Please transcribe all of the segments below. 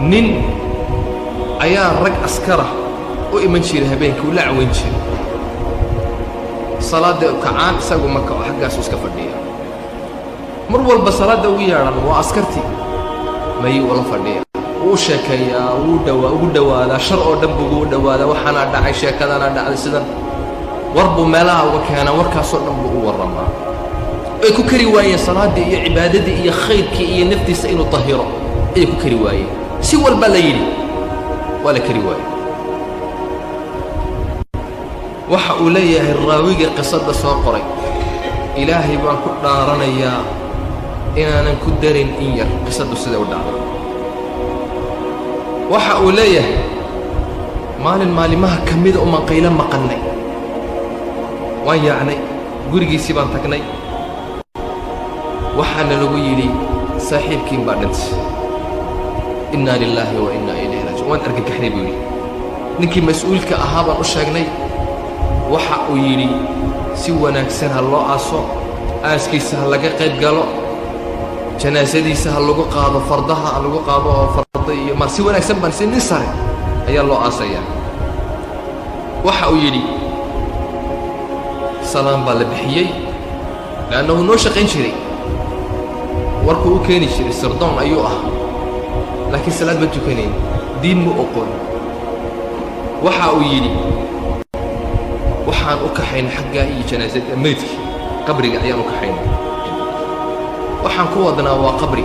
نين أيا رج أسكره وإمن شير هبينك ولا عوين شير صلاة كعان ساقو مكة وحقا سوسك فردية مرول بصلاة ويانا وأسكرتي ما ولا فردية وشكايا ودوا لا شرع دبو ودوا لا وحنا دعي شكذا لا دعي سدن وربو ملا وكان وركا صور دبو ورما ايكو كرواية صلاة دي عبادة دي خيرك إيه نفتي سئل طهيرة ايكو كرواية سوى البلايري ولا كرواية waxa uu leeyahay raawiga qisada soo qoray ilaahay baan ku dhaaranayaa inaanan ku darin in yar qisadu sida u dhacday waxa uu leeyahay maalimaha kamida uma qayla maqannay waan yaacnay gurigiisii baan tagnay waxaana lagu yidhi saaxiibkiin baa dhintay inna lillahi wa inna ilayhi raaji'uun waan argagaxnay buu yidhi ninkii mas'uulka ahaa baan u sheegnay waxa uu yidhi si wanaagsan ha loo aaso aaskiisa ha laga qayb galo janaasadiisa ha lagu qaado fardaha ha lagu qaado oo farda iyo mar si wanaagsan baan si nin sare ayaa loo aasayaa waxa uu yidhi salaam baa la bixiyey laannahu noo shaqayn jiray warkuu u keeni jiray sirdoon ayuu ah laakiin salaad ma tukanayn diin ma oqon waxa uu yidhi waxaan u kaxayn xagga iyo janaasada meedki qabriga ayaan u kaxayn waxaan ku wadnaa waa qabri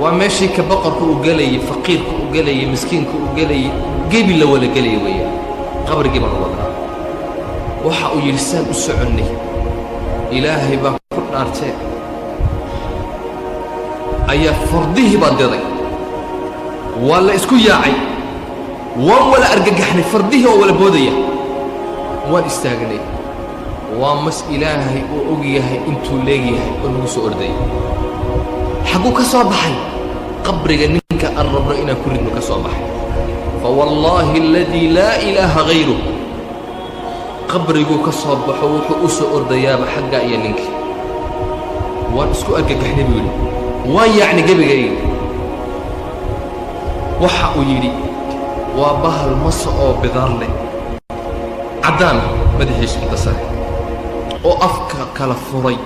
waa meeshii ka boqorka u galay faqiirka u galay miskiinka u galay gebi la wala galay weeyaa qabrigi baan wadnaa waxa uu yiri saan u soconnay ilaahay baa ku dhaartay ayaa fardihi baa diray wala isku yaacay wala argagaxnay fardihi oo wala boodaya waan istaagnay waa mas ilaahay oo og yahay intuu leeyahay oo nagu soo orday xagu ka soo baxay qabriga ninka aan rabno inaan ku ridno ka soo baxay fa wallahi alladhi la ilaha ghayru qabrigu ka soo baxo wuxuu u soo ordayaaba xagga iyo ninka waan isku argagaxnay buu yidhi waan yaacni gebigayga waxa uu yidhi waa bahal masa oo bidaar leh عدان مدحيش انتصر او افكا كلا فوري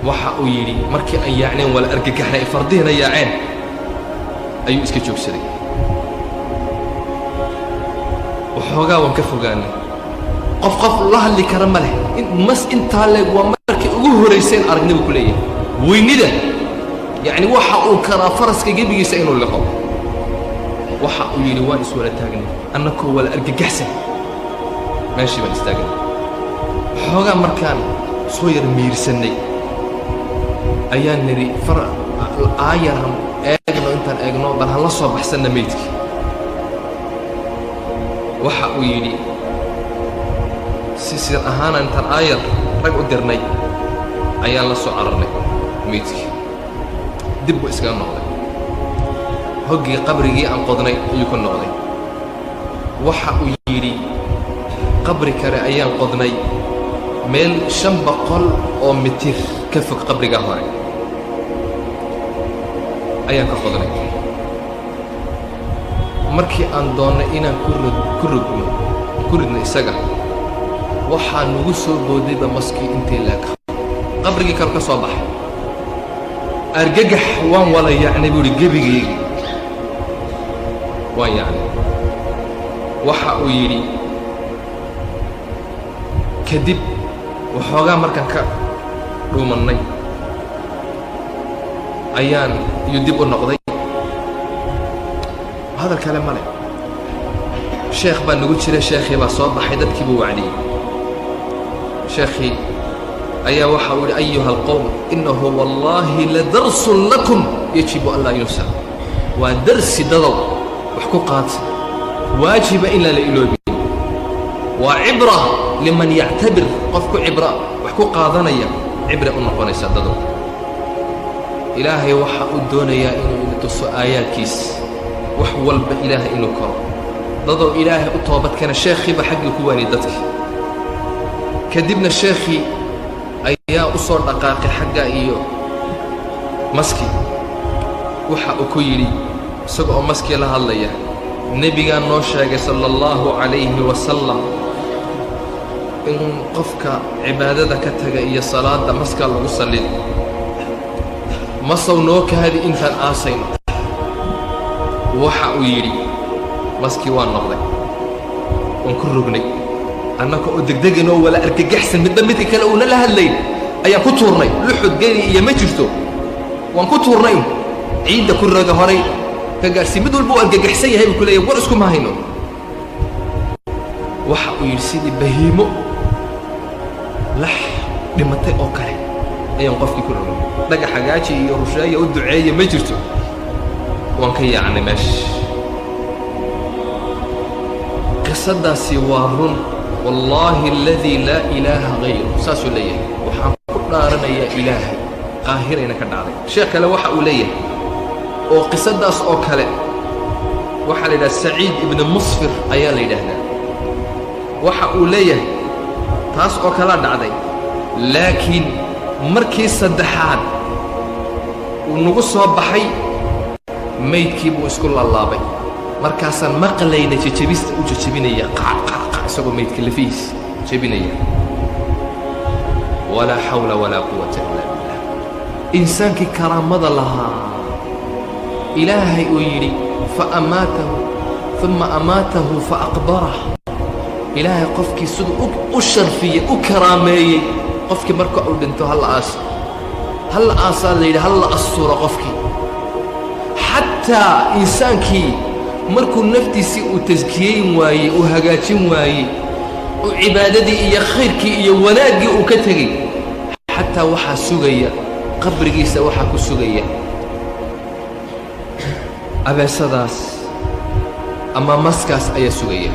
waxa uu yiri markii ay yaacneen wala argagaxnay fardiina yaaceen ayuu iska joogsaday waxoogaa waan ka fogaanay qof la hadli kara ma leh mas inta leeg waa markii ugu horeyseen aragnimo ku leeyahay weynida yani waxa uu kara faraska gebigiisa inuu liqo waxa uu yiri waan is wala taagnay annako wala argagaxsan ماشي ما استاجن حوجا مركان صوير ميرسني أيان نري فرق آيرهم أجنو أنت أجنو بل هلا صوب حسنا ميتك وحقوا يدي سيصير أهانا أنت آير رجع درني أيان لا صعرني ميتك دبوا إسكان نقضي هجي قبري أن قضني يكون نقضي وحقوا يدي قبري كره أيام قضني ميل شنبقل أو متر كفك قبري جهاري أيام كقضني مركي أندون إنا كرد نسجع وحن وصل بودي بمسكي أنت لك قبري كرك صباح أرجح وان ولا يعني بيجي وان يعني وحقوا يري كدب وحوغا مركان كا رومناي ايان يدب النقضي هذا الكلام مالي شيخ بان نقول شري شيخي با سو بخاي ددكي بو وعدي شيخي ايا وحاول ايها القوم انه والله لدرس لكم يجب ان لا ينسى ودرس دلو وحكو قات واجب الا لإلوبي وعبره لمن يعتبر قفكو عبره وحكو قادنيا عبره نقونيسا ددو إلهي وحا الدنيا إنه تصو آياتكيس وحولب إله إنه كرم ددو إلهي أطوبت كان الشيخي بحق الكواني دتك كدبنا الشيخي أيا أصور دقاقي حقا إيو مسكي waxa uu ku yidhi isaga oo maskii la hadlaya nebigaa noo sheegay sala allahu calayhi wasalam in qofka cibaadada ka taga iyo salaada maskaa lagu sallin masow noo kaadi intaan aasayno waxa uu yidhi maskii waan noqday waan ku rognay annaka oo degdegan oo wala argagaxsan midba midka kale uuna la hadlayn ayaan ku tuurnay luxud geli iyo ma jirto waan ku tuurnay ciidda ku roga horay ka gaarsi mid walba uu argagaxsan yahay buu ku leeyahay war isku ma hayno waxa uu yidhi sidii bahiimo lax dhimatay oo kale ayaan qofkii ku rogay dhagax hagaaji iyo rusheeya u duceeya ma jirto waan ka yaacnay meesha qisadaasi waa run wallaahi aladii laa ilaaha hayru saasuu leeyahay waxaan ku dhaaranayaa ilaahay qaahirayna ka dhacday sheekh kale waxa uu leeyahay oo qisadaas oo kale waxaa la yidhaha saciid ibni musfir ayaa la yidhaahdaa waxa uu leeyahay taas oo kalaa dhacday laakiin markii saddexaad uu nagu soo baxay maydkii buu isku laalaabay markaasaan maqlayna jejebista u jejebinaya qacqacqa isagoo maydka lafihiis jebinaya walaa xawla walaa quwata illaa billah insaankii karaamada lahaa ilaahay uu yidhi faamaatahu uma amaatahu faaqbarah ilaahay qofkii siduu u sharfiyey u karaameeyey qofkii marka uu dhinto halla aaso halla aasaa la yidhi halla asturo qofkii xataa insaankii markuu naftiisii uu taskiyeyn waayey uu hagaajin waayey uu cibaadadii iyo khayrkii iyo wanaaggii uu ka tegey xataa waxaa sugaya qabrigiisa waxaa ku sugaya abeesadaas ama maskaas ayaa sugaya